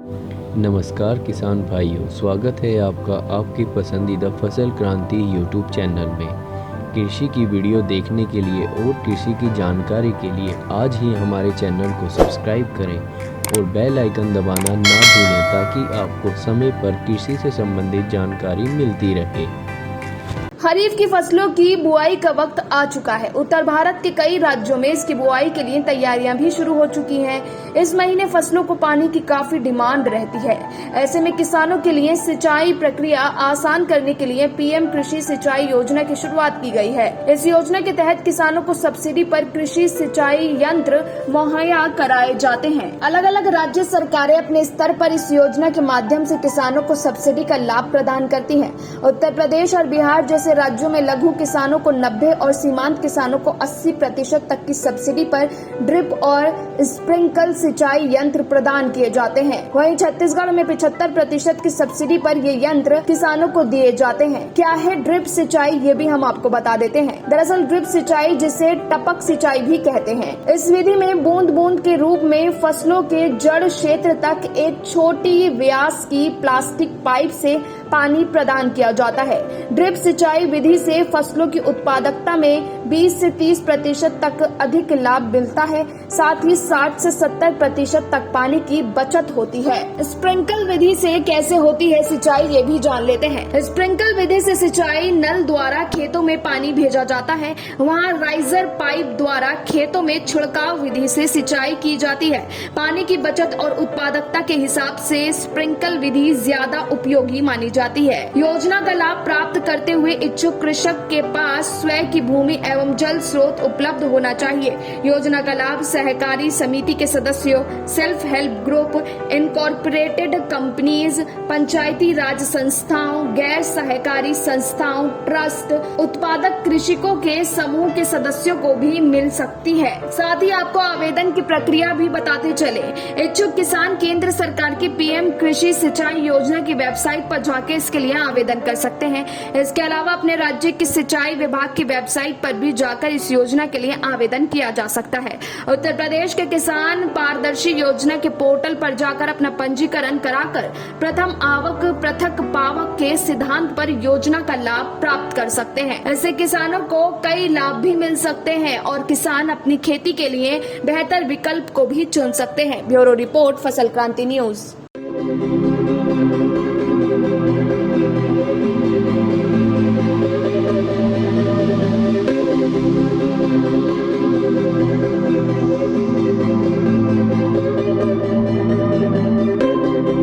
नमस्कार किसान भाइयों, स्वागत है आपका आपकी पसंदीदा फसल क्रांति यूट्यूब चैनल में। कृषि की वीडियो देखने के लिए और कृषि की जानकारी के लिए आज ही हमारे चैनल को सब्सक्राइब करें और बेल आइकन दबाना ना भूलें ताकि आपको समय पर कृषि से संबंधित जानकारी मिलती रहे। खरीफ की फसलों की बुआई का वक्त आ चुका है। उत्तर भारत के कई राज्यों में इसकी बुआई के लिए तैयारियां भी शुरू हो चुकी हैं। इस महीने फसलों को पानी की काफी डिमांड रहती है। ऐसे में किसानों के लिए सिंचाई प्रक्रिया आसान करने के लिए पीएम कृषि सिंचाई योजना की शुरुआत की गई है। इस योजना के तहत किसानों को सब्सिडी पर कृषि सिंचाई यंत्र मुहैया कराए जाते हैं। अलग अलग राज्य सरकारें अपने स्तर पर इस योजना के माध्यम से किसानों को सब्सिडी का लाभ प्रदान करती है। उत्तर प्रदेश और बिहार जैसे राज्यों में लघु किसानों को 90 और सीमांत किसानों को 80% तक की सब्सिडी पर ड्रिप और स्प्रिंकल सिंचाई यंत्र प्रदान किए जाते हैं। वहीं छत्तीसगढ़ में 75% की सब्सिडी पर ये यंत्र किसानों को दिए जाते हैं। क्या है ड्रिप सिंचाई, ये भी हम आपको बता देते हैं। दरअसल ड्रिप सिंचाई, जिसे टपक सिंचाई भी कहते हैं, इस विधि में बूंद बूंद के रूप में फसलों के जड़ क्षेत्र तक एक छोटी व्यास की प्लास्टिक पाइप से पानी प्रदान किया जाता है। ड्रिप सिंचाई विधि से फसलों की उत्पादकता में 20 से 30% तक अधिक लाभ मिलता है। साथ ही 60 से 70% तक पानी की बचत होती है। स्प्रिंकल विधि से कैसे होती है सिंचाई, ये भी जान लेते हैं। स्प्रिंकल विधि से सिंचाई नल द्वारा खेतों में पानी भेजा जाता है। वहाँ राइजर पाइप द्वारा खेतों में छिड़काव विधि से सिंचाई की जाती है। पानी की बचत और उत्पादकता के हिसाब से स्प्रिंकल विधि ज्यादा उपयोगी मानी जाती है। योजना का लाभ प्राप्त करते हुए इच्छुक कृषक के पास स्वयं की भूमि एवं जल स्रोत उपलब्ध होना चाहिए। योजना का लाभ सहकारी समिति के सदस्यों, self help group, incorporated companies, Panchayati Raj संस्थाओं, गैर सहकारी संस्थाओं, ट्रस्ट, उत्पादक कृषकों के समूह के सदस्यों को भी मिल सकती है। साथ ही आपको आवेदन की प्रक्रिया भी बताते चले। इच्छुक किसान केंद्र सरकार की पीएम कृषि सिंचाई योजना की वेबसाइट पर जाकर इसके लिए आवेदन कर सकते हैं। इसके अलावा अपने राज्य की सिंचाई विभाग की वेबसाइट पर भी जाकर इस योजना के लिए आवेदन किया जा सकता है। उत्तर प्रदेश के किसान पारदर्शी योजना के पोर्टल पर जाकर अपना पंजीकरण कराकर प्रथम आवक पृथक पावक के सिद्धांत पर योजना का लाभ प्राप्त कर सकते हैं। ऐसे किसानों को कई लाभ भी मिल सकते हैं और किसान अपनी खेती के लिए बेहतर विकल्प को भी चुन सकते हैं। ब्यूरो रिपोर्ट, फसल क्रांति न्यूज।